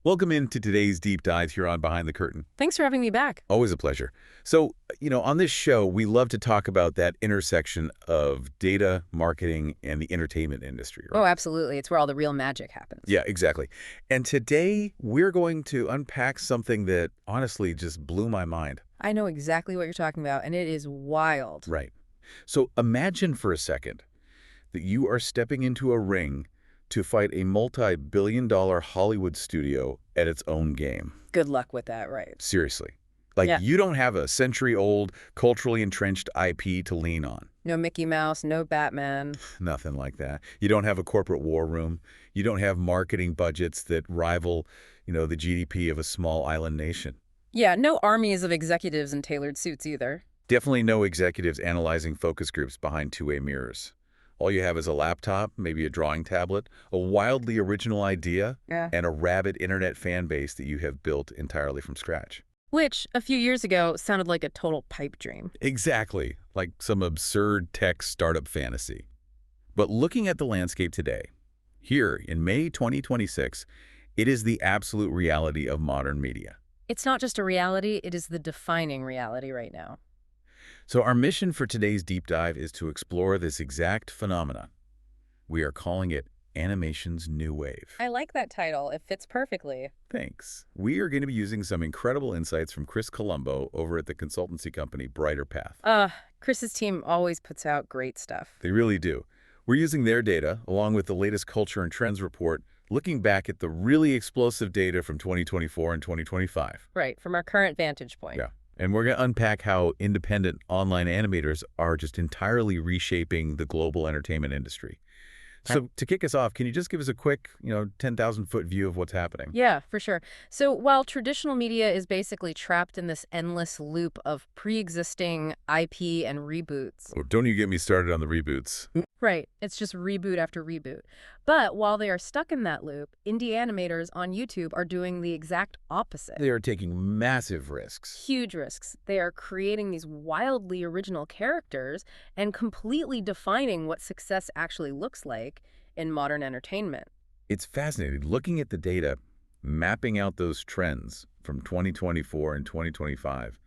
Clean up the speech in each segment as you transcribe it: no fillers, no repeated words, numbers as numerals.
Welcome into today's deep dive here on Behind the Curtain. Thanks for having me back. Always a pleasure. So, on this show, we love to talk about that intersection of data, marketing, and the entertainment industry, Oh, right? absolutely. It's where all the real magic happens. Yeah, exactly. And today, we're going to unpack something that honestly just blew my mind. I know exactly what you're talking about, and it is wild. Right. So imagine for a second that you are stepping into a ring to fight a multi-billion-dollar Hollywood studio at its own game. Good luck with that, right? Seriously. Like, Yeah. you don't have a century-old, culturally entrenched IP to lean on. No Mickey Mouse, no Batman. Nothing like that. You don't have a corporate war room. You don't have marketing budgets that rival, the GDP of a small island nation. Yeah, no armies of executives in tailored suits either. Definitely no executives analyzing focus groups behind two-way mirrors. All you have is a laptop, maybe a drawing tablet, a wildly original idea, Yeah. and a rabid internet fan base that you have built entirely from scratch. Which, a few years ago, sounded like a total pipe dream. Exactly, like some absurd tech startup fantasy. But looking at the landscape today, here in May 2026, it is the absolute reality of modern media. It's not just a reality, it is the defining reality right now. So our mission for today's deep dive is to explore this exact phenomenon. We are calling it Animation's New Wave. I like that title. It fits perfectly. Thanks. We are going to be using some incredible insights from Chris Colombo over at the consultancy company Brighter Path. Chris's team always puts out great stuff. They really do. We're using their data, along with the latest Culture and Trends report, looking back at the really explosive data from 2024 and 2025. Right, from our current vantage point. Yeah. And we're going to unpack how independent online animators are just entirely reshaping the global entertainment industry. So to kick us off, can you just give us a quick, 10,000-foot view of what's happening? Yeah, for sure. So while traditional media is basically trapped in this endless loop of pre-existing IP and reboots. Oh, don't you get me started on the reboots. Right. It's just reboot after reboot. But while they are stuck in that loop, indie animators on YouTube are doing the exact opposite. They are taking massive risks. Huge risks. They are creating these wildly original characters and completely defining what success actually looks like in modern entertainment. It's fascinating. Looking at the data, mapping out those trends from 2024 and 2025,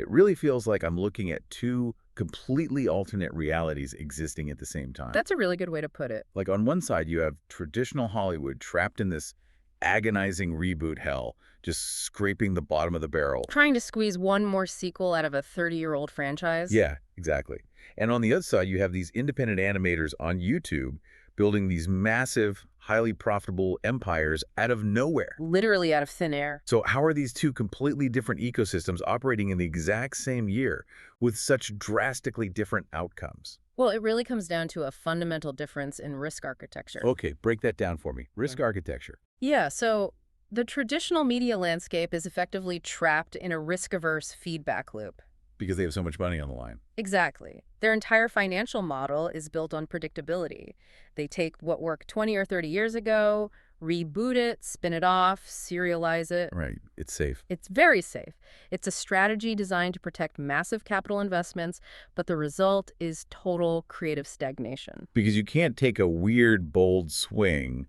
it really feels like I'm looking at two completely alternate realities existing at the same time. That's a really good way to put it. Like, on one side, you have traditional Hollywood trapped in this agonizing reboot hell, just scraping the bottom of the barrel. Trying to squeeze one more sequel out of a 30-year-old franchise. Yeah, exactly. And on the other side, you have these independent animators on YouTube building these massive, highly profitable empires out of nowhere. Literally out of thin air. So how are these two completely different ecosystems operating in the exact same year with such drastically different outcomes? Well, it really comes down to a fundamental difference in risk architecture. Okay, break that down for me. Risk architecture. Yeah, so the traditional media landscape is effectively trapped in a risk-averse feedback loop. Because they have so much money on the line. Exactly. Their entire financial model is built on predictability. They take what worked 20 or 30 years ago, reboot it, spin it off, serialize it. Right. It's safe. It's very safe. It's a strategy designed to protect massive capital investments, but the result is total creative stagnation. Because you can't take a weird, bold swing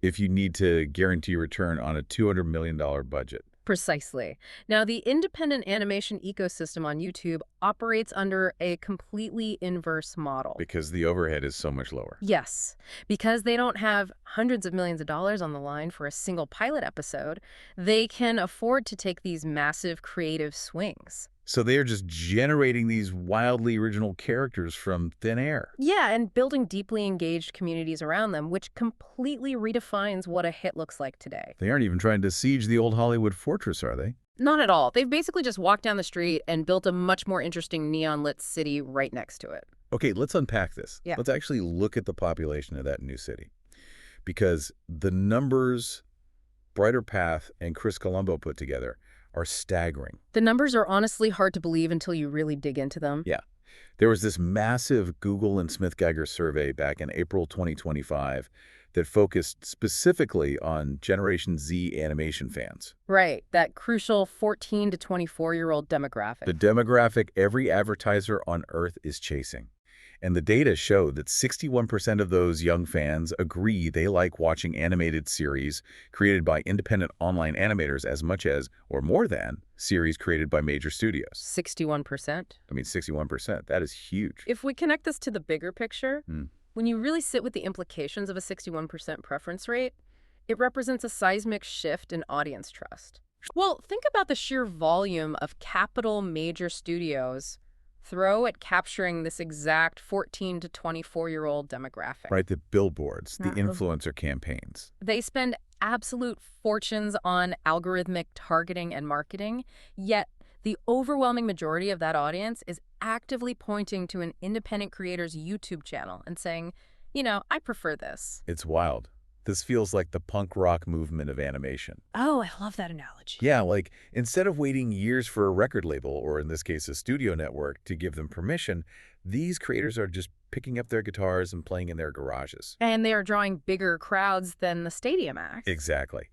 if you need to guarantee return on a $200 million budget. Precisely. Now, the independent animation ecosystem on YouTube operates under a completely inverse model. Because the overhead is so much lower. Yes, because they don't have hundreds of millions of dollars on the line for a single pilot episode, they can afford to take these massive creative swings. So they are just generating these wildly original characters from thin air. Yeah, and building deeply engaged communities around them, which completely redefines what a hit looks like today. They aren't even trying to siege the old Hollywood fortress, are they? Not at all. They've basically just walked down the street and built a much more interesting neon-lit city right next to it. Okay, let's unpack this. Yeah. Let's actually look at the population of that new city. Because the numbers Brighter Path and Chris Colombo put together are staggering. The numbers are honestly hard to believe until you really dig into them. Yeah. There was this massive Google and Smith Geiger survey back in April 2025 that focused specifically on Generation Z animation fans. Right, that crucial 14 to 24-year-old demographic. The demographic every advertiser on Earth is chasing. And the data show that 61% of those young fans agree they like watching animated series created by independent online animators as much as, or more than, series created by major studios. 61%. I mean, 61%. That is huge. If we connect this to the bigger picture, Hmm. when you really sit with the implications of a 61% preference rate, it represents a seismic shift in audience trust. Well, think about the sheer volume of capital major studios throw at capturing this exact 14 to 24-year-old demographic. Right, the billboards, the Uh-huh. influencer campaigns. They spend absolute fortunes on algorithmic targeting and marketing, yet the overwhelming majority of that audience is actively pointing to an independent creator's YouTube channel and saying, I prefer this. It's wild. This feels like the punk rock movement of animation. Oh, I love that analogy. Yeah, like instead of waiting years for a record label, or in this case, a studio network, to give them permission, these creators are just picking up their guitars and playing in their garages. And they are drawing bigger crowds than the stadium acts. Exactly.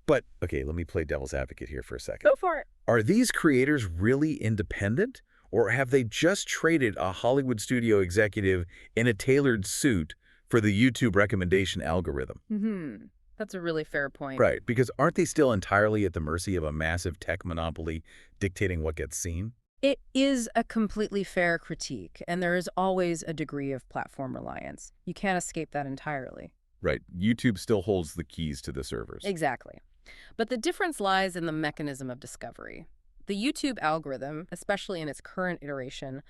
But, okay, let me play devil's advocate here for a second. Go for it. Are these creators really independent? Or have they just traded a Hollywood studio executive in a tailored suit for the YouTube recommendation algorithm? That's a really fair point. Right, because aren't they still entirely at the mercy of a massive tech monopoly dictating what gets seen? It is a completely fair critique, and there is always a degree of platform reliance. You can't escape that entirely. Right, YouTube still holds the keys to the servers. Exactly. But the difference lies in the mechanism of discovery. The YouTube algorithm, especially in its current iteration,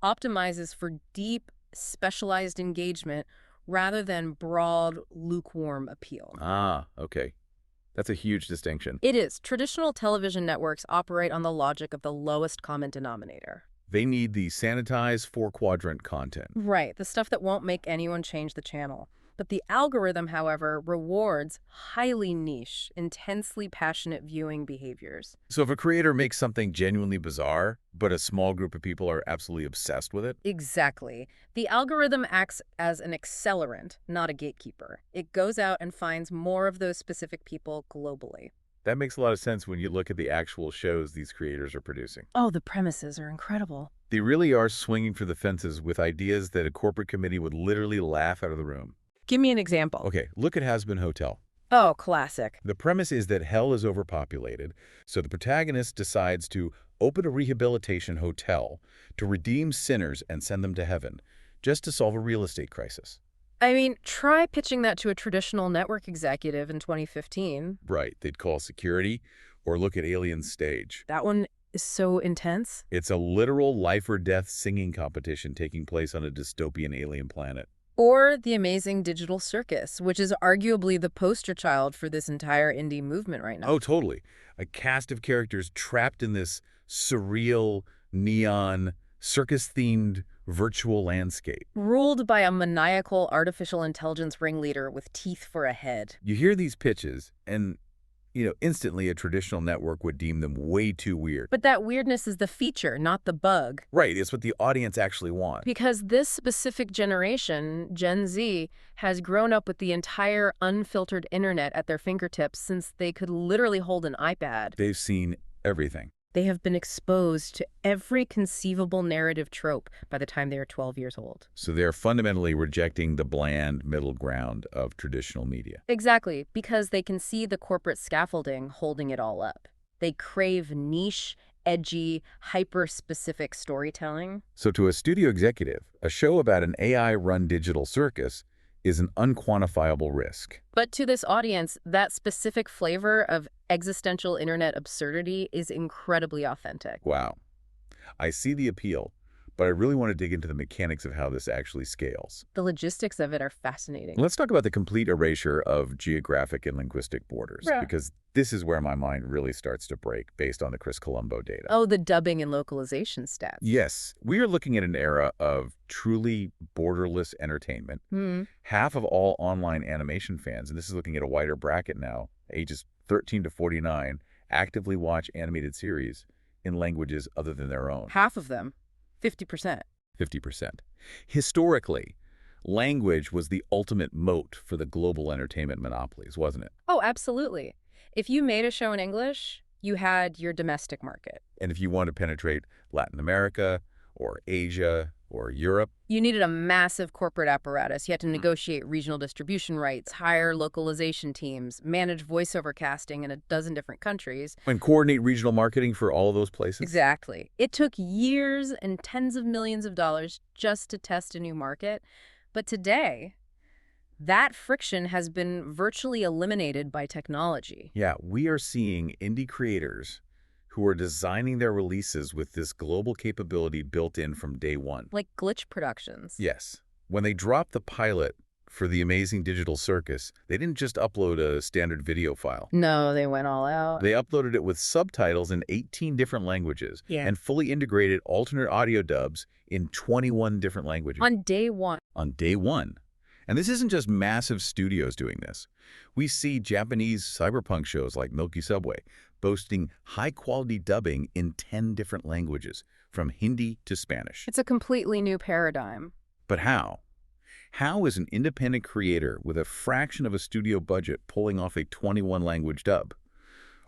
optimizes for deep, specialized engagement rather than broad, lukewarm appeal. Ah, okay. That's a huge distinction. It is. Traditional television networks operate on the logic of the lowest common denominator. They need the sanitized four-quadrant content. Right, the stuff that won't make anyone change the channel. But the algorithm, however, rewards highly niche, intensely passionate viewing behaviors. So if a creator makes something genuinely bizarre, but a small group of people are absolutely obsessed with it? Exactly. The algorithm acts as an accelerant, not a gatekeeper. It goes out and finds more of those specific people globally. That makes a lot of sense when you look at the actual shows these creators are producing. Oh, the premises are incredible. They really are swinging for the fences with ideas that a corporate committee would literally laugh out of the room. Give me an example. Okay, look at Hazbin Hotel. Oh, classic. The premise is that hell is overpopulated, so the protagonist decides to open a rehabilitation hotel to redeem sinners and send them to heaven, just to solve a real estate crisis. I mean, try pitching that to a traditional network executive in 2015. Right, they'd call security or look at Alien's stage. That one is so intense. It's a literal life or death singing competition taking place on a dystopian alien planet. Or the amazing digital Circus, which is arguably the poster child for this entire indie movement right now. Oh, totally. A cast of characters trapped in this surreal, neon, circus-themed virtual landscape. Ruled by a maniacal artificial intelligence ringleader with teeth for a head. You hear these pitches, and, instantly a traditional network would deem them way too weird. But that weirdness is the feature, not the bug. Right, it's what the audience actually wants. Because this specific generation, Gen Z, has grown up with the entire unfiltered internet at their fingertips since they could literally hold an iPad. They've seen everything. They have been exposed to every conceivable narrative trope by the time they are 12 years old. So they're fundamentally rejecting the bland middle ground of traditional media. Exactly, because they can see the corporate scaffolding holding it all up. They crave niche, edgy, hyper-specific storytelling. So to a studio executive, a show about an AI-run digital circus is an unquantifiable risk. But to this audience, that specific flavor of existential internet absurdity is incredibly authentic. Wow. I see the appeal, but I really want to dig into the mechanics of how this actually scales. The logistics of it are fascinating. Let's talk about the complete erasure of geographic and linguistic borders, Yeah. because this is where my mind really starts to break based on the Chris Colombo data. Oh, the dubbing and localization stats. Yes, we are looking at an era of truly borderless entertainment. Half of all online animation fans, and this is looking at a wider bracket now, ages 13 to 49, actively watch animated series in languages other than their own. Half of them. 50%. 50%. Historically, language was the ultimate moat for the global entertainment monopolies, wasn't it? Oh, absolutely. If you made a show in English, you had your domestic market. And if you want to penetrate Latin America or Asia or Europe. You needed a massive corporate apparatus. You had to negotiate regional distribution rights, hire localization teams, manage voiceover casting in a dozen different countries. And coordinate regional marketing for all of those places? Exactly. It took years and tens of millions of dollars just to test a new market. But today, that friction has been virtually eliminated by technology. Yeah, we are seeing indie creators who are designing their releases with this global capability built in from day one. Like Glitch Productions. Yes. When they dropped the pilot for the amazing digital Circus, they didn't just upload a standard video file. No, they went all out. They uploaded it with subtitles in 18 different languages and fully integrated alternate audio dubs in 21 different languages. On day one. On day one. And this isn't just massive studios doing this. We see Japanese cyberpunk shows like Milky Subway boasting high-quality dubbing in 10 different languages, from Hindi to Spanish. It's a completely new paradigm. But how? How is an independent creator with a fraction of a studio budget pulling off a 21-language dub?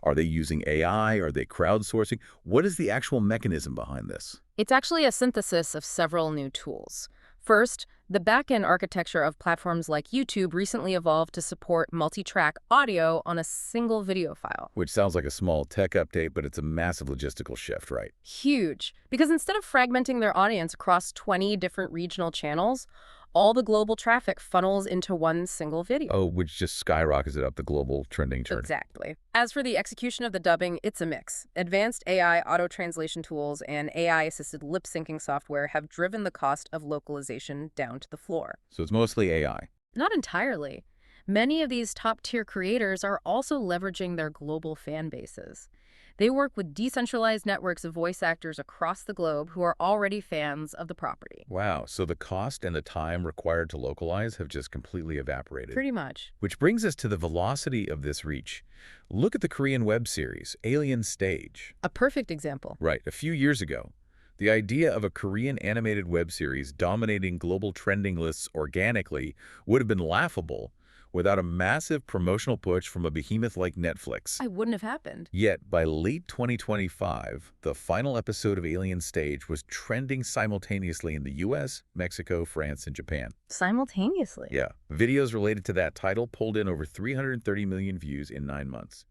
Are they using AI? Are they crowdsourcing? What is the actual mechanism behind this? It's actually a synthesis of several new tools. First, the back-end architecture of platforms like YouTube recently evolved to support multi-track audio on a single video file. Which sounds like a small tech update, but it's a massive logistical shift, right? Huge. Because instead of fragmenting their audience across 20 different regional channels, all the global traffic funnels into one single video. Oh, which just skyrockets it up the global trending chart. Exactly. As for the execution of the dubbing, it's a mix. Advanced AI auto-translation tools and AI-assisted lip-syncing software have driven the cost of localization down to the floor. So it's mostly AI. Not entirely. Many of these top-tier creators are also leveraging their global fan bases. They work with decentralized networks of voice actors across the globe who are already fans of the property. Wow, so the cost and the time required to localize have just completely evaporated. Pretty much. Which brings us to the velocity of this reach. Look at the Korean web series, Alien Stage. A perfect example. Right, a few years ago, the idea of a Korean animated web series dominating global trending lists organically would have been laughable without a massive promotional push from a behemoth like Netflix. It wouldn't have happened. Yet, by late 2025, the final episode of Alien Stage was trending simultaneously in the US, Mexico, France, and Japan. Simultaneously? Yeah. Videos related to that title pulled in over 330 million views in 9 months.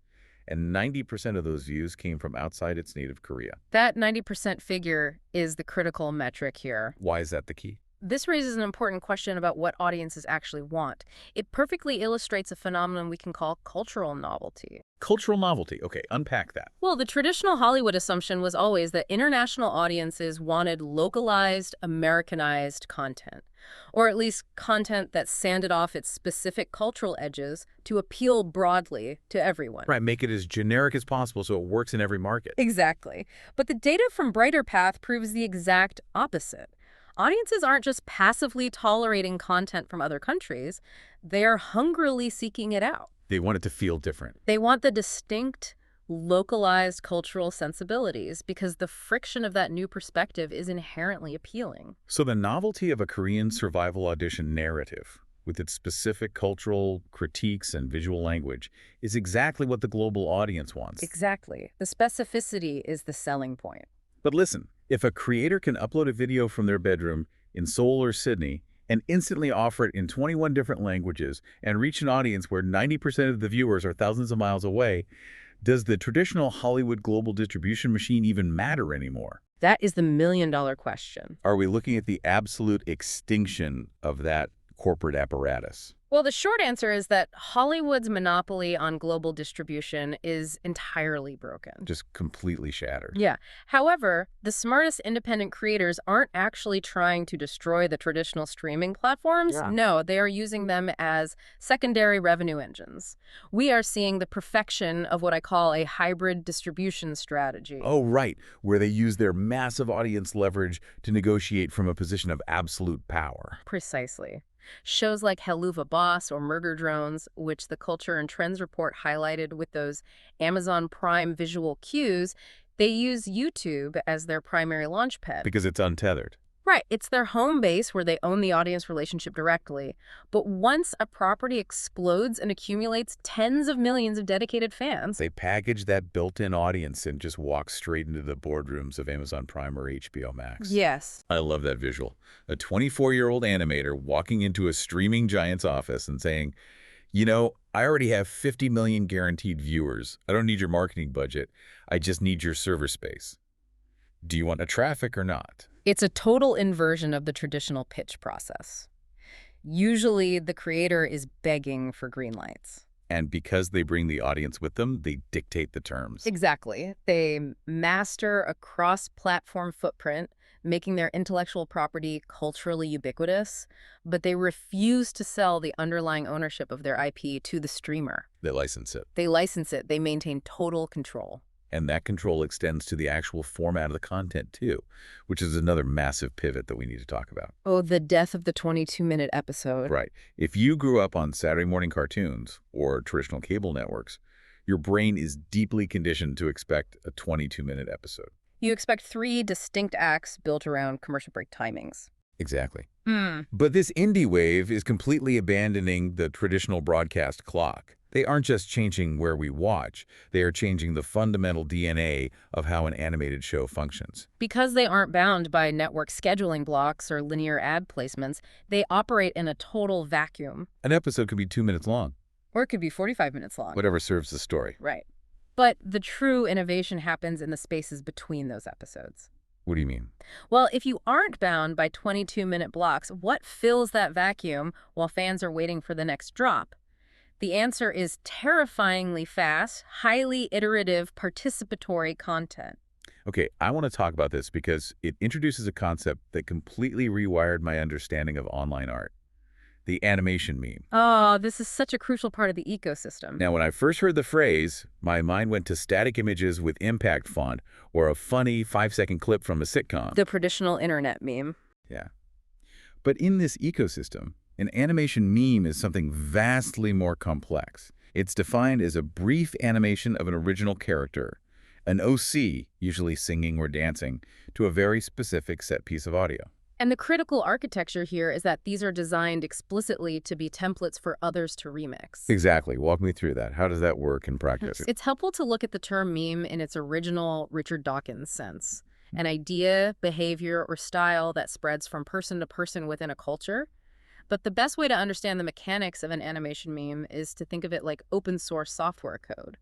And 90% of those views came from outside its native Korea. That 90% figure is the critical metric here. Why is that the key? This raises an important question about what audiences actually want. It perfectly illustrates a phenomenon we can call cultural novelty. Cultural novelty. Okay, unpack that. Well, the traditional Hollywood assumption was always that international audiences wanted localized, Americanized content, or at least content that sanded off its specific cultural edges to appeal broadly to everyone. Right, make it as generic as possible so it works in every market. Exactly. But the data from Brighter Path proves the exact opposite. Audiences aren't just passively tolerating content from other countries, they are hungrily seeking it out. They want it to feel different. They want the distinct, localized cultural sensibilities because the friction of that new perspective is inherently appealing. So the novelty of a Korean survival audition narrative, with its specific cultural critiques and visual language, is exactly what the global audience wants. Exactly. The specificity is the selling point. But listen, if a creator can upload a video from their bedroom in Seoul or Sydney and instantly offer it in 21 different languages and reach an audience where 90% of the viewers are thousands of miles away, does the traditional Hollywood global distribution machine even matter anymore? That is the million-dollar question. Are we looking at the absolute extinction of that corporate apparatus? Well, the short answer is that Hollywood's monopoly on global distribution is entirely broken. Just completely shattered. Yeah. However, the smartest independent creators aren't actually trying to destroy the traditional streaming platforms. Yeah. No, they are using them as secondary revenue engines. We are seeing the perfection of what I call a hybrid distribution strategy. Oh, right, where they use their massive audience leverage to negotiate from a position of absolute power. Precisely. Shows like Helluva Boss or Murder Drones, which the Culture and Trends report highlighted with those Amazon Prime visual cues, they use YouTube as their primary launchpad. Because it's untethered. Right. It's their home base where they own the audience relationship directly. But once a property explodes and accumulates tens of millions of dedicated fans. They package that built-in audience and just walk straight into the boardrooms of Amazon Prime or HBO Max. Yes. I love that visual. A 24-year-old animator walking into a streaming giant's office and saying, you know, I already have 50 million guaranteed viewers. I don't need your marketing budget. I just need your server space. Do you want a traffic or not? It's a total inversion of the traditional pitch process. Usually, the creator is begging for green lights. And because they bring the audience with them, they dictate the terms. Exactly. They master a cross-platform footprint, making their intellectual property culturally ubiquitous, but they refuse to sell the underlying ownership of their IP to the streamer. They license it. They license it. They maintain total control. And that control extends to the actual format of the content, too, which is another massive pivot that we need to talk about. Oh, the death of the 22-minute episode. Right. If you grew up on Saturday morning cartoons or traditional cable networks, your brain is deeply conditioned to expect a 22-minute episode. You expect 3 distinct acts built around commercial break timings. Exactly. Hmm. But this indie wave is completely abandoning the traditional broadcast clock. They aren't just changing where we watch, they are changing the fundamental DNA of how an animated show functions. Because they aren't bound by network scheduling blocks or linear ad placements, they operate in a total vacuum. An episode could be 2 minutes long, Or it could be 45 minutes long. whatever serves the story. Right. But the true innovation happens in the spaces between those episodes. What do you mean? Well, if you aren't bound by 22-minute blocks, what fills that vacuum while fans are waiting for the next drop? The answer is terrifyingly fast, highly iterative, participatory content. Okay, I want to talk about this because it introduces a concept that completely rewired my understanding of online art. The animation meme. Oh, this is such a crucial part of the ecosystem. Now, when I first heard the phrase, my mind went to static images with impact font or a funny 5-second clip from a sitcom. The traditional internet meme. Yeah. But in this ecosystem, an animation meme is something vastly more complex. It's defined as a brief animation of an original character, an OC, usually singing or dancing, to a very specific set piece of audio. And the critical architecture here is that these are designed explicitly to be templates for others to remix. Exactly. Walk me through that. How does that work in practice? It's helpful to look at the term meme in its original Richard Dawkins sense. An idea, behavior, or style that spreads from person to person within a culture. But the best way to understand the mechanics of an animation meme is to think of it like open source software code.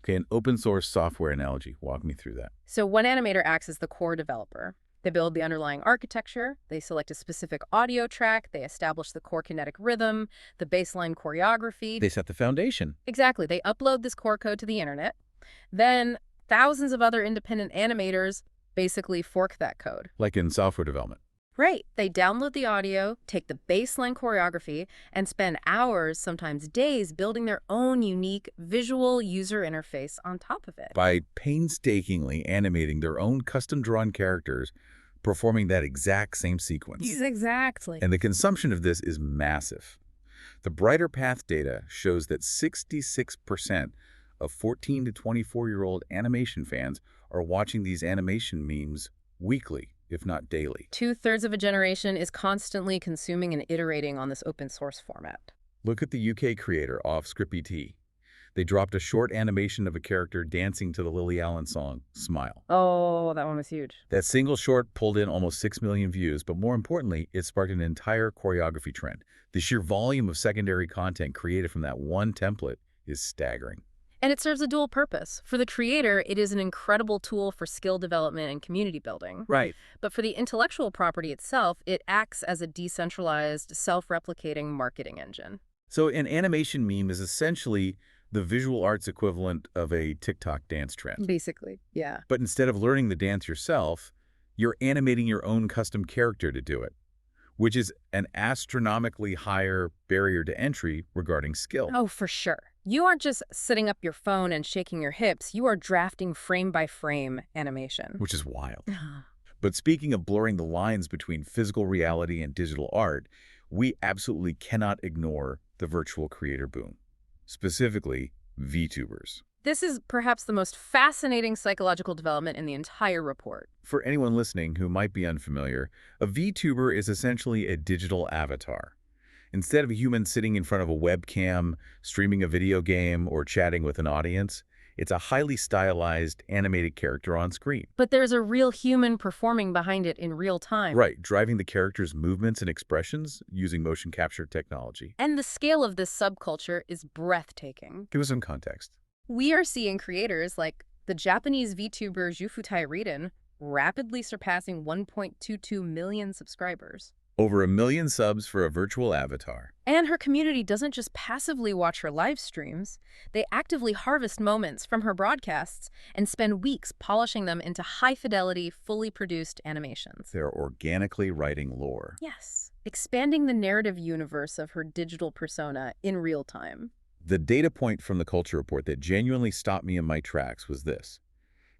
Okay, an open source software analogy. Walk me through that. So one animator acts as the core developer. They build the underlying architecture, they select a specific audio track, they establish the core kinetic rhythm, the baseline choreography. They set the foundation. Exactly. They upload this core code to the internet. Then thousands of other independent animators basically fork that code. Like in software development. Right. They download the audio, take the baseline choreography, and spend hours, sometimes days, building their own unique visual user interface on top of it. By painstakingly animating their own custom-drawn characters, performing that exact same sequence. Exactly. And the consumption of this is massive. The Brighter Path data shows that 66% of 14 to 24-year-old animation fans are watching these animation memes weekly, if not daily. 2/3 of a generation is constantly consuming and iterating on this open source format. Look at the UK creator Offscript. They dropped a short animation of a character dancing to the Lily Allen song, Smile. Oh, that one was huge. That single short pulled in almost 6 million views, but more importantly, it sparked an entire choreography trend. The sheer volume of secondary content created from that one template is staggering. And it serves a dual purpose. For the creator, it is an incredible tool for skill development and community building. Right. But for the intellectual property itself, it acts as a decentralized, self-replicating marketing engine. So an animation meme is essentially the visual arts equivalent of a TikTok dance trend. Basically, yeah. But instead of learning the dance yourself, you're animating your own custom character to do it, which is an astronomically higher barrier to entry regarding skill. Oh, for sure. You aren't just sitting up your phone and shaking your hips. You are drafting frame-by-frame animation. Which is wild. But speaking of blurring the lines between physical reality and digital art, we absolutely cannot ignore the virtual creator boom, specifically VTubers. This is perhaps the most fascinating psychological development in the entire report. For anyone listening who might be unfamiliar, a VTuber is essentially a digital avatar. Instead of a human sitting in front of a webcam, streaming a video game, or chatting with an audience, it's a highly stylized, animated character on screen. But there's a real human performing behind it in real time. Right, driving the character's movements and expressions using motion capture technology. And the scale of this subculture is breathtaking. Give us some context. We are seeing creators like the Japanese VTuber Jufutai Riden rapidly surpassing 1.22 million subscribers. Over 1 million subs for a virtual avatar. And her community doesn't just passively watch her live streams. They actively harvest moments from her broadcasts and spend weeks polishing them into high-fidelity, fully produced animations. They're organically writing lore. Yes, expanding the narrative universe of her digital persona in real time. The data point from the Culture Report that genuinely stopped me in my tracks was this.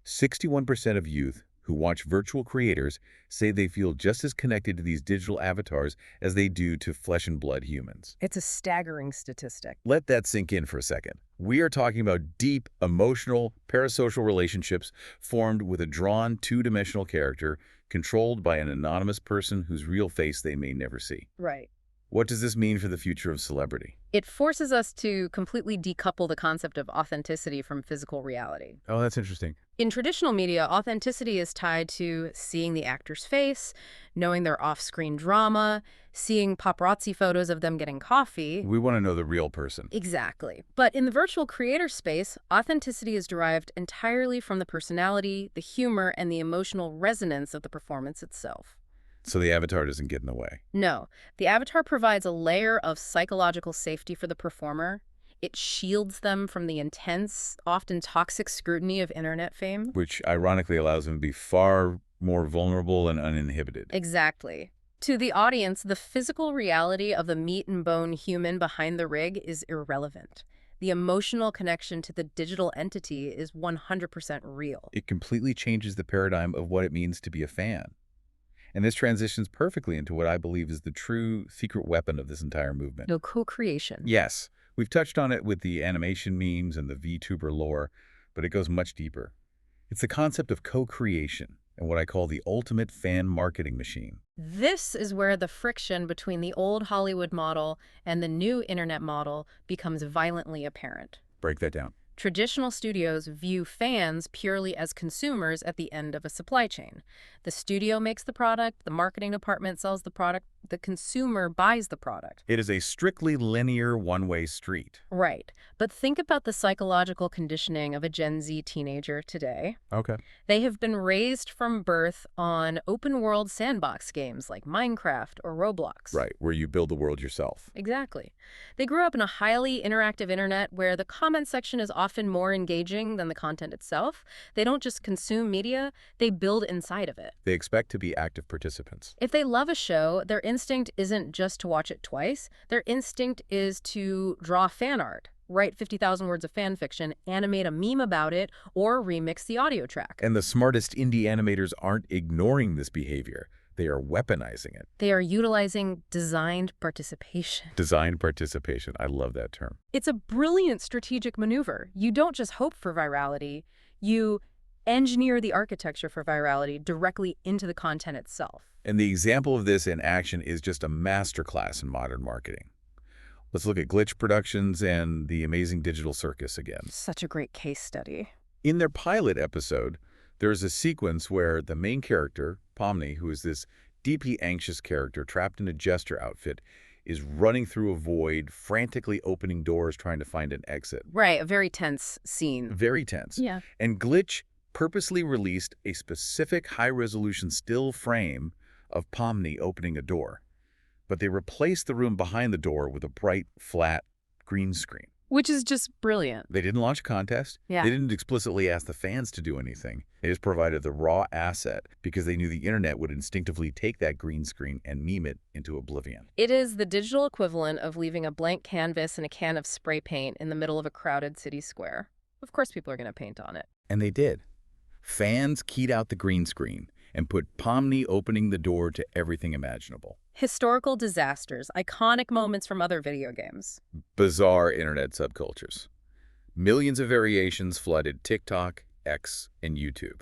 61% of youth who watch virtual creators say they feel just as connected to these digital avatars as they do to flesh and blood humans. It's a staggering statistic. Let that sink in for a second. We are talking about deep, emotional, parasocial relationships formed with a drawn, two-dimensional character controlled by an anonymous person whose real face they may never see. Right. What does this mean for the future of celebrity? It forces us to completely decouple the concept of authenticity from physical reality. Oh, that's interesting. In traditional media, authenticity is tied to seeing the actor's face, knowing their off-screen drama, seeing paparazzi photos of them getting coffee. We want to know the real person. Exactly. But in the virtual creator space, authenticity is derived entirely from the personality, the humor, and the emotional resonance of the performance itself. So the avatar doesn't get in the way. No, the avatar provides a layer of psychological safety for the performer. It shields them from the intense, often toxic scrutiny of internet fame. Which ironically allows them to be far more vulnerable and uninhibited. Exactly. To the audience, the physical reality of the meat and bone human behind the rig is irrelevant. The emotional connection to the digital entity is 100% real. It completely changes the paradigm of what it means to be a fan. And this transitions perfectly into what I believe is the true secret weapon of this entire movement. No co-creation. Yes, we've touched on it with the animation memes and the VTuber lore, but it goes much deeper. It's the concept of co-creation and what I call the ultimate fan marketing machine. This is where the friction between the old Hollywood model and the new internet model becomes violently apparent. Break that down. Traditional studios view fans purely as consumers at the end of a supply chain. The studio makes the product, the marketing department sells the product, the consumer buys the product. It is a strictly linear one-way street. Right. But think about the psychological conditioning of a Gen Z teenager today. Okay. They have been raised from birth on open-world sandbox games like Minecraft or Roblox. Right, where you build the world yourself. Exactly. They grew up in a highly interactive internet where the comment section is often more engaging than the content itself. They don't just consume media, they build inside of it. They expect to be active participants. If they love a show, their instinct isn't just to watch it twice. Their instinct is to draw fan art, write 50,000 words of fan fiction, animate a meme about it, or remix the audio track. And the smartest indie animators aren't ignoring this behavior. They are weaponizing it. They are utilizing designed participation. Designed participation. I love that term. It's a brilliant strategic maneuver. You don't just hope for virality. You engineer the architecture for virality directly into the content itself. And the example of this in action is just a masterclass in modern marketing. Let's look at Glitch Productions and the amazing digital Circus again. Such a great case study. In their pilot episode, there's a sequence where the main character, Pomni, who is this deeply anxious character trapped in a jester outfit, is running through a void, frantically opening doors, trying to find an exit. Right, a very tense scene. Very tense. Yeah. And Glitch purposely released a specific high-resolution still frame of Pomni opening a door. But they replaced the room behind the door with a bright, flat green screen. Which is just brilliant. They didn't launch a contest. Yeah. They didn't explicitly ask the fans to do anything. They just provided the raw asset because they knew the internet would instinctively take that green screen and meme it into oblivion. It is the digital equivalent of leaving a blank canvas and a can of spray paint in the middle of a crowded city square. Of course people are going to paint on it. And they did. Fans keyed out the green screen and put Pomni opening the door to everything imaginable. Historical disasters, iconic moments from other video games. Bizarre internet subcultures. Millions of variations flooded TikTok, X, and YouTube.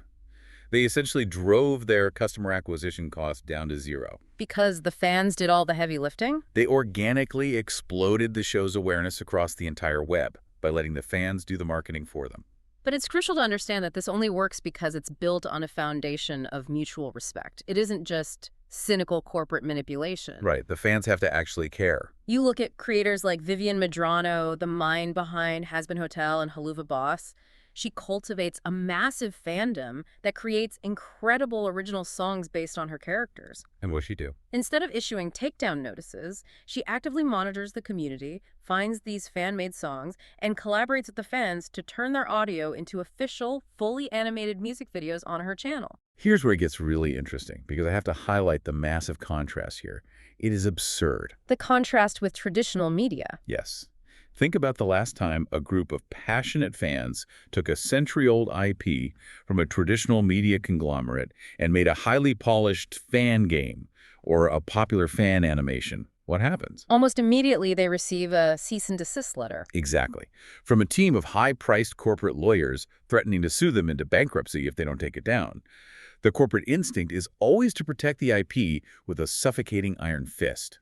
They essentially drove their customer acquisition cost down to zero. Because the fans did all the heavy lifting? They organically exploded the show's awareness across the entire web by letting the fans do the marketing for them. But it's crucial to understand that this only works because it's built on a foundation of mutual respect. It isn't just cynical corporate manipulation. Right, the fans have to actually care. You look at creators like Vivian Medrano, the mind behind Hazbin Hotel and Haluva Boss. She cultivates a massive fandom that creates incredible original songs based on her characters. And what's she do? Instead of issuing takedown notices, she actively monitors the community, finds these fan-made songs, and collaborates with the fans to turn their audio into official, fully animated music videos on her channel. Here's where it gets really interesting, because I have to highlight the massive contrast here. It is absurd. The contrast with traditional media. Yes. Think about the last time a group of passionate fans took a century-old IP from a traditional media conglomerate and made a highly polished fan game or a popular fan animation. What happens? Almost immediately, they receive a cease and desist letter. Exactly. From a team of high-priced corporate lawyers threatening to sue them into bankruptcy if they don't take it down. The corporate instinct is always to protect the IP with a suffocating iron fist.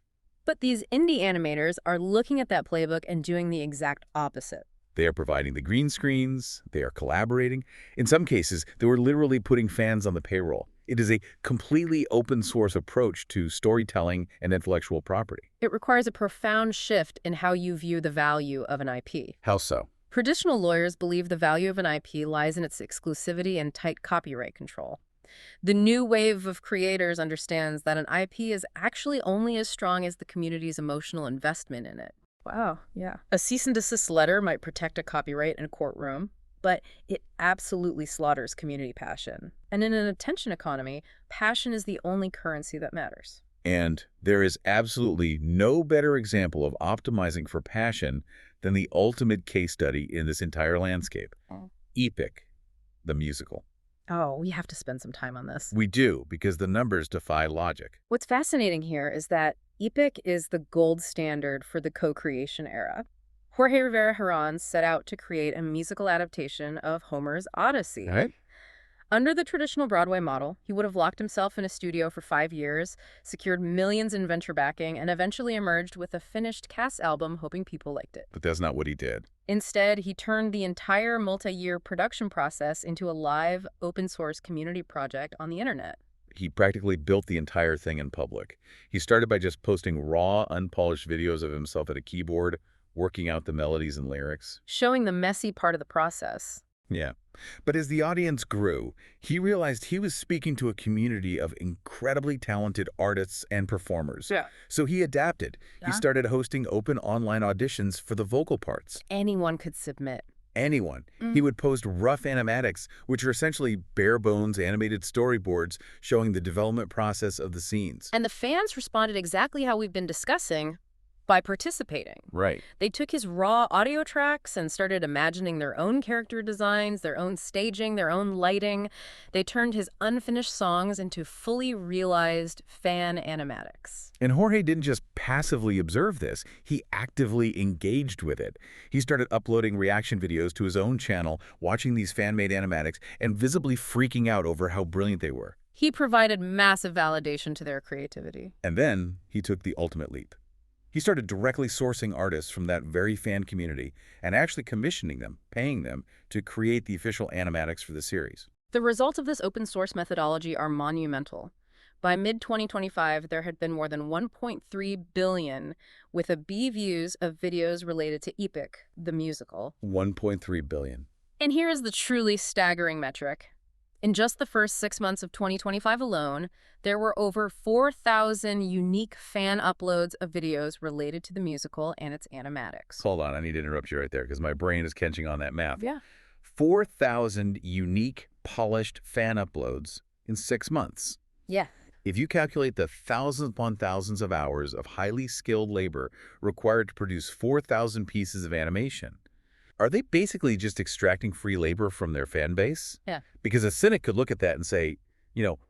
But these indie animators are looking at that playbook and doing the exact opposite. They are providing the green screens, they are collaborating. In some cases, they were literally putting fans on the payroll. It is a completely open source approach to storytelling and intellectual property. It requires a profound shift in how you view the value of an IP. How so? Traditional lawyers believe the value of an IP lies in its exclusivity and tight copyright control. The new wave of creators understands that an IP is actually only as strong as the community's emotional investment in it. Wow, yeah. A cease and desist letter might protect a copyright in a courtroom, but it absolutely slaughters community passion. And in an attention economy, passion is the only currency that matters. And there is absolutely no better example of optimizing for passion than the ultimate case study in this entire landscape. Epic, the musical. Oh, we have to spend some time on this. We do, because the numbers defy logic. What's fascinating here is that Epic is the gold standard for the co-creation era. Jorge Rivera Herrán set out to create a musical adaptation of Homer's Odyssey. Right? Under the traditional Broadway model, he would have locked himself in a studio for 5 years, secured millions in venture backing, and eventually emerged with a finished cast album hoping people liked it. But that's not what he did. Instead, he turned the entire multi-year production process into a live, open-source community project on the internet. He practically built the entire thing in public. He started by just posting raw, unpolished videos of himself at a keyboard, working out the melodies and lyrics. Showing the messy part of the process. Yeah. But as the audience grew, he realized he was speaking to a community of incredibly talented artists and performers. Yeah. So he adapted. Yeah. He started hosting open online auditions for the vocal parts. Anyone could submit. Anyone. He would post rough animatics, which are essentially bare-bones animated storyboards showing the development process of the scenes. And the fans responded exactly how we've been discussing, by participating. Right. They took his raw audio tracks and started imagining their own character designs, their own staging, their own lighting. They turned his unfinished songs into fully realized fan animatics. And Jorge didn't just passively observe this, he actively engaged with it. He started uploading reaction videos to his own channel, watching these fan-made animatics, and visibly freaking out over how brilliant they were. He provided massive validation to their creativity. And then he took the ultimate leap. He started directly sourcing artists from that very fan community and actually commissioning them, paying them to create the official animatics for the series. The results of this open source methodology are monumental. By mid-2025, there had been more than 1.3 billion with a B views of videos related to Epic, the musical. 1.3 billion. And here is the truly staggering metric. In just the first 6 months of 2025 alone, there were over 4,000 unique fan uploads of videos related to the musical and its animatics. Hold on, I need to interrupt you right there because my brain is catching on that math. Yeah. 4,000 unique, polished fan uploads in 6 months. Yeah. If you calculate the thousands upon thousands of hours of highly skilled labor required to produce 4,000 pieces of animation, are they basically just extracting free labor from their fan base? Yeah. Because a cynic could look at that and say,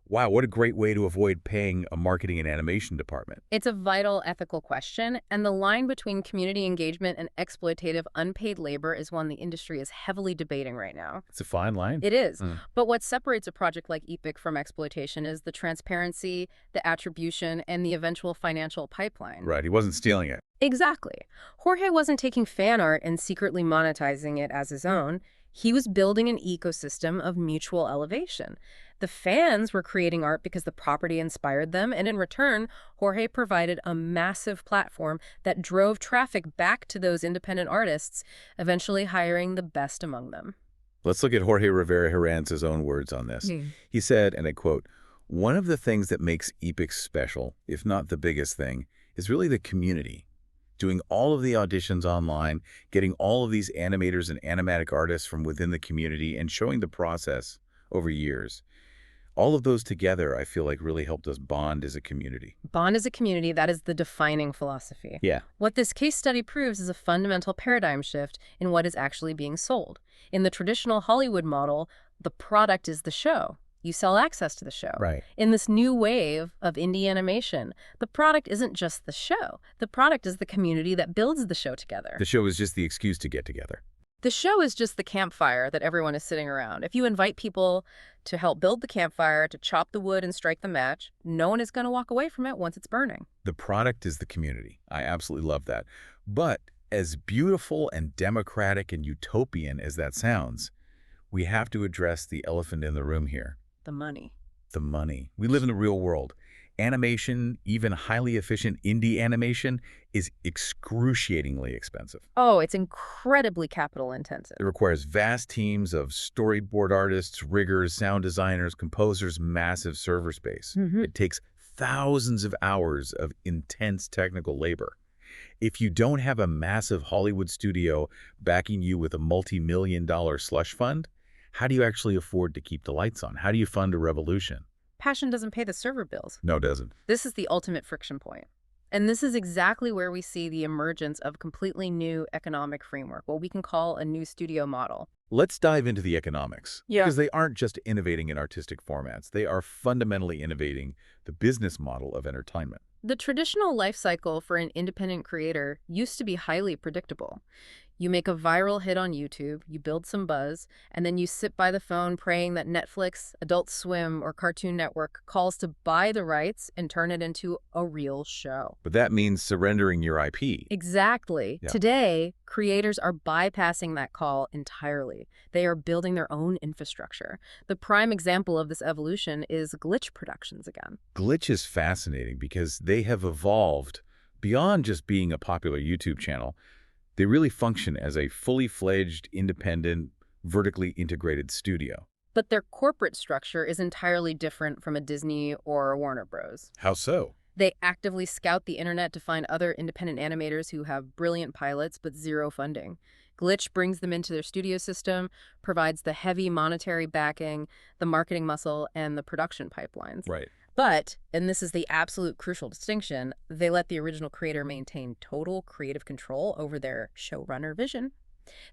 Wow, what a great way to avoid paying a marketing and animation department. It's a vital ethical question, and the line between community engagement and exploitative unpaid labor is one the industry is heavily debating right now. It's a fine line. It is. Mm. But what separates a project like Epic from exploitation is the transparency, the attribution, and the eventual financial pipeline. Right, he wasn't stealing it. Exactly. Jorge wasn't taking fan art and secretly monetizing it as his own. He was building an ecosystem of mutual elevation. The fans were creating art because the property inspired them, and in return, Jorge provided a massive platform that drove traffic back to those independent artists, eventually hiring the best among them. Let's look at Jorge Rivera Herranz's own words on this. He said, and I quote, "One of the things that makes Epic special, if not the biggest thing, is really the community. Doing all of the auditions online, getting all of these animators and animatic artists from within the community, and showing the process over years. All of those together, I feel like really helped us bond as a community." Bond as a community, that is the defining philosophy. Yeah. What this case study proves is a fundamental paradigm shift in what is actually being sold. In the traditional Hollywood model, the product is the show. You sell access to the show. Right. In this new wave of indie animation, the product isn't just the show. The product is the community that builds the show together. The show is just the excuse to get together. The show is just the campfire that everyone is sitting around. If you invite people to help build the campfire, to chop the wood and strike the match, no one is going to walk away from it once it's burning. The product is the community. I absolutely love that. But as beautiful and democratic and utopian as that sounds, we have to address the elephant in the room here. The money. The money. We live in the real world. Animation, even highly efficient indie animation, is excruciatingly expensive. Oh, it's incredibly capital intensive. It requires vast teams of storyboard artists, riggers, sound designers, composers, massive server space. It takes thousands of hours of intense technical labor. If you don't have a massive Hollywood studio backing you with a multi-million-dollar slush fund, how do you actually afford to keep the lights on? How do you fund a revolution? Passion doesn't pay the server bills. No, it doesn't. This is the ultimate friction point. And this is exactly where we see the emergence of a completely new economic framework, what we can call a new studio model. Let's dive into the economics. Yeah. Because they aren't just innovating in artistic formats. They are fundamentally innovating the business model of entertainment. The traditional life cycle for an independent creator used to be highly predictable. You make a viral hit on YouTube, you build some buzz, and then you sit by the phone praying that Netflix, Adult Swim, or Cartoon Network calls to buy the rights and turn it into a real show. But that means surrendering your IP. Exactly. Yeah. Today, creators are bypassing that call entirely. They are building their own infrastructure. The prime example of this evolution is Glitch Productions again. Glitch is fascinating because they have evolved beyond just being a popular YouTube channel. They really function as a fully fledged, independent, vertically integrated studio. But their corporate structure is entirely different from a Disney or a Warner Bros. How so? They actively scout the internet to find other independent animators who have brilliant pilots but zero funding. Glitch brings them into their studio system, provides the heavy monetary backing, the marketing muscle, and the production pipelines. Right. But, and this is the absolute crucial distinction, they let the original creator maintain total creative control over their showrunner vision.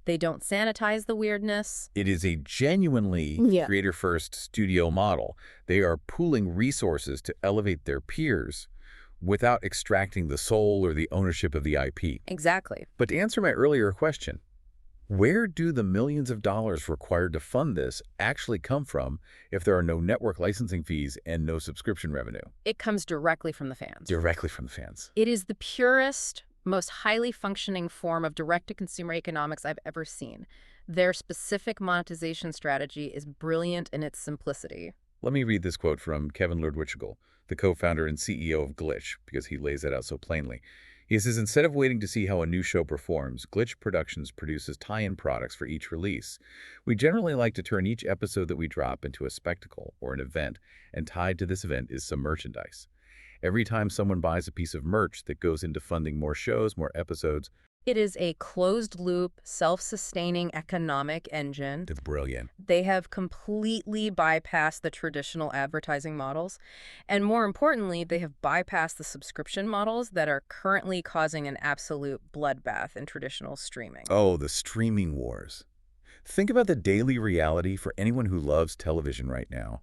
They don't sanitize the weirdness. It is a genuinely creator-first studio model. They are pooling resources to elevate their peers without extracting the soul or the ownership of the IP. Exactly. But to answer my earlier question, where do the millions of dollars required to fund this actually come from if there are no network licensing fees and no subscription revenue? It comes directly from the fans. Directly from the fans. It is the purest, most highly functioning form of direct-to-consumer economics I've ever seen. Their specific monetization strategy is brilliant in its simplicity. Let me read this quote from Kevin Lerdwichkel, the co-founder and CEO of Glitch, because he lays that out so plainly. He says, instead of waiting to see how a new show performs, Glitch Productions produces tie-in products for each release. We generally like to turn each episode that we drop into a spectacle or an event, and tied to this event is some merchandise. Every time someone buys a piece of merch that goes into funding more shows, more episodes. It is a closed-loop, self-sustaining economic engine. It's brilliant. They have completely bypassed the traditional advertising models. And more importantly, they have bypassed the subscription models that are currently causing an absolute bloodbath in traditional streaming. Oh, the streaming wars. Think about the daily reality for anyone who loves television right now.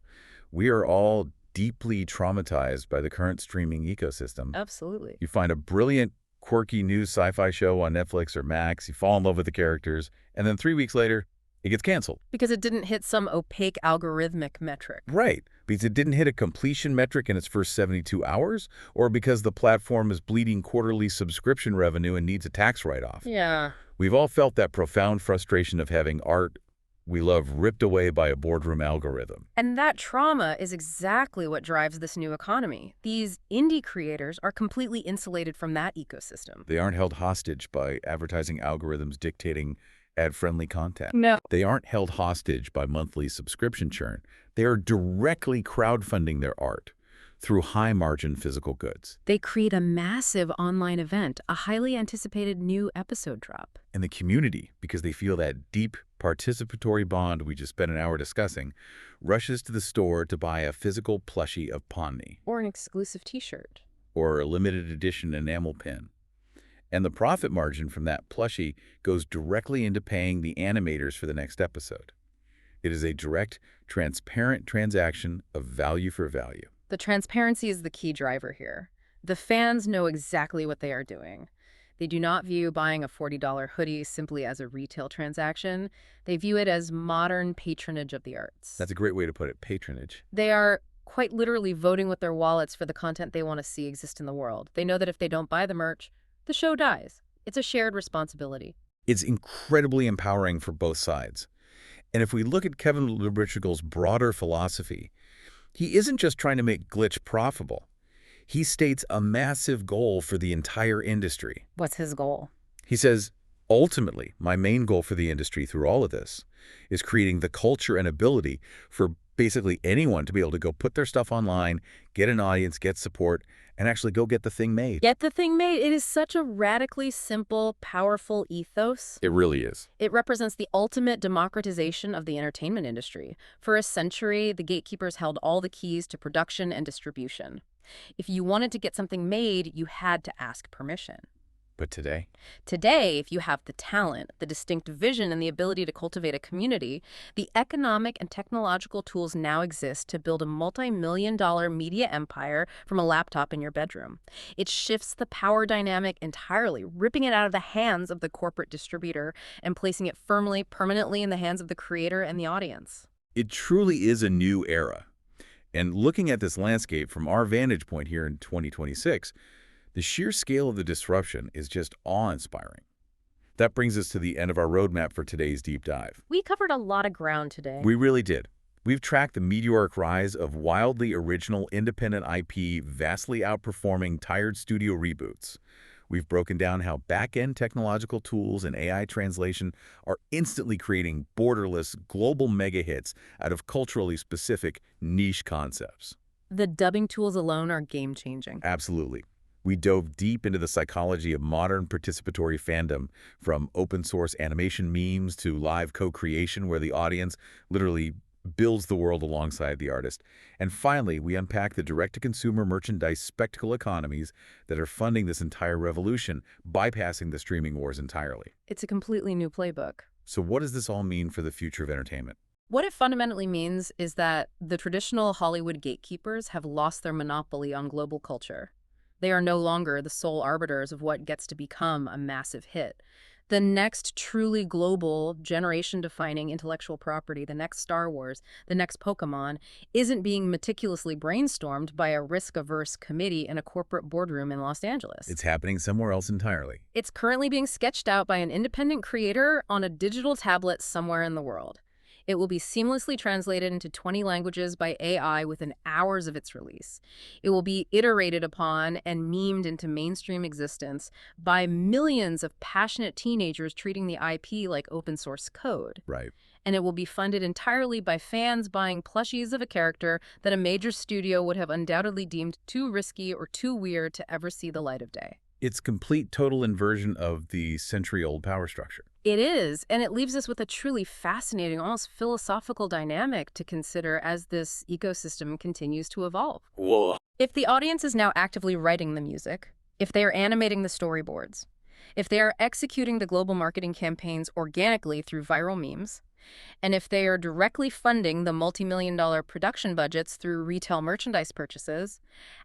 We are all deeply traumatized by the current streaming ecosystem. Absolutely. You find a brilliant, quirky new sci-fi show on Netflix or Max, you fall in love with the characters, and then 3 weeks later, it gets canceled. Because it didn't hit some opaque algorithmic metric. Right, because it didn't hit a completion metric in its first 72 hours, or because the platform is bleeding quarterly subscription revenue and needs a tax write-off. Yeah. We've all felt that profound frustration of having art we love ripped away by a boardroom algorithm. And that trauma is exactly what drives this new economy. These indie creators are completely insulated from that ecosystem. They aren't held hostage by advertising algorithms dictating ad-friendly content. No. They aren't held hostage by monthly subscription churn. They are directly crowdfunding their art through high-margin physical goods. They create a massive online event, a highly anticipated new episode drop. And the community, because they feel that deep participatory bond we just spent an hour discussing, rushes to the store to buy a physical plushie of Pawnee. Or an exclusive t-shirt. Or a limited edition enamel pin. And the profit margin from that plushie goes directly into paying the animators for the next episode. It is a direct, transparent transaction of value for value. The transparency is the key driver here. The fans know exactly what they are doing. They do not view buying a $40 hoodie simply as a retail transaction. They view it as modern patronage of the arts. That's a great way to put it, patronage. They are quite literally voting with their wallets for the content they want to see exist in the world. They know that if they don't buy the merch, the show dies. It's a shared responsibility. It's incredibly empowering for both sides. And if we look at Kevin Lubrichigle's broader philosophy, he isn't just trying to make Glitch profitable. He states a massive goal for the entire industry. What's his goal? He says, ultimately, my main goal for the industry through all of this is creating the culture and ability for basically anyone to be able to go put their stuff online, get an audience, get support, and actually go get the thing made. Get the thing made. It is such a radically simple, powerful ethos. It really is. It represents the ultimate democratization of the entertainment industry. For a century, the gatekeepers held all the keys to production and distribution. If you wanted to get something made, you had to ask permission. But today? Today, if you have the talent, the distinct vision, and the ability to cultivate a community, the economic and technological tools now exist to build a multi-million-dollar media empire from a laptop in your bedroom. It shifts the power dynamic entirely, ripping it out of the hands of the corporate distributor and placing it firmly, permanently in the hands of the creator and the audience. It truly is a new era. And looking at this landscape from our vantage point here in 2026, the sheer scale of the disruption is just awe-inspiring. That brings us to the end of our roadmap for today's deep dive. We covered a lot of ground today. We really did. We've tracked the meteoric rise of wildly original independent IP vastly outperforming tired studio reboots. We've broken down how back-end technological tools and AI translation are instantly creating borderless global mega hits out of culturally specific niche concepts. The dubbing tools alone are game-changing. Absolutely. We dove deep into the psychology of modern participatory fandom, from open-source animation memes to live co-creation where the audience literally builds the world alongside the artist. And finally, we unpack the direct-to-consumer merchandise spectacle economies that are funding this entire revolution, bypassing the streaming wars entirely. It's a completely new playbook. So what does this all mean for the future of entertainment? What it fundamentally means is that the traditional Hollywood gatekeepers have lost their monopoly on global culture. They are no longer the sole arbiters of what gets to become a massive hit. The next truly global, generation-defining intellectual property, the next Star Wars, the next Pokemon, isn't being meticulously brainstormed by a risk-averse committee in a corporate boardroom in Los Angeles. It's happening somewhere else entirely. It's currently being sketched out by an independent creator on a digital tablet somewhere in the world. It will be seamlessly translated into 20 languages by AI within hours of its release. It will be iterated upon and memed into mainstream existence by millions of passionate teenagers treating the IP like open source code. Right. And it will be funded entirely by fans buying plushies of a character that a major studio would have undoubtedly deemed too risky or too weird to ever see the light of day. It's complete total inversion of the century-old power structure. It is, and it leaves us with a truly fascinating, almost philosophical dynamic to consider as this ecosystem continues to evolve. Whoa. If the audience is now actively writing the music, if they are animating the storyboards, if they are executing the global marketing campaigns organically through viral memes, And if they are directly funding the multi-million-dollar production budgets through retail merchandise purchases,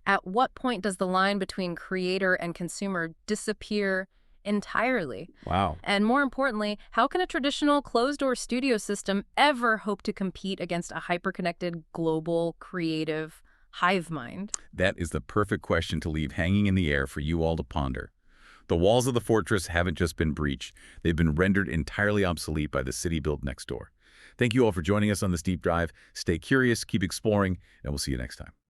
at what point does the line between creator and consumer disappear entirely? Wow. And more importantly, how can a traditional closed-door studio system ever hope to compete against a hyper-connected, global, creative hive mind? That is the perfect question to leave hanging in the air for you all to ponder. The walls of the fortress haven't just been breached, they've been rendered entirely obsolete by the city built next door. Thank you all for joining us on this deep dive. Stay curious, keep exploring, and we'll see you next time.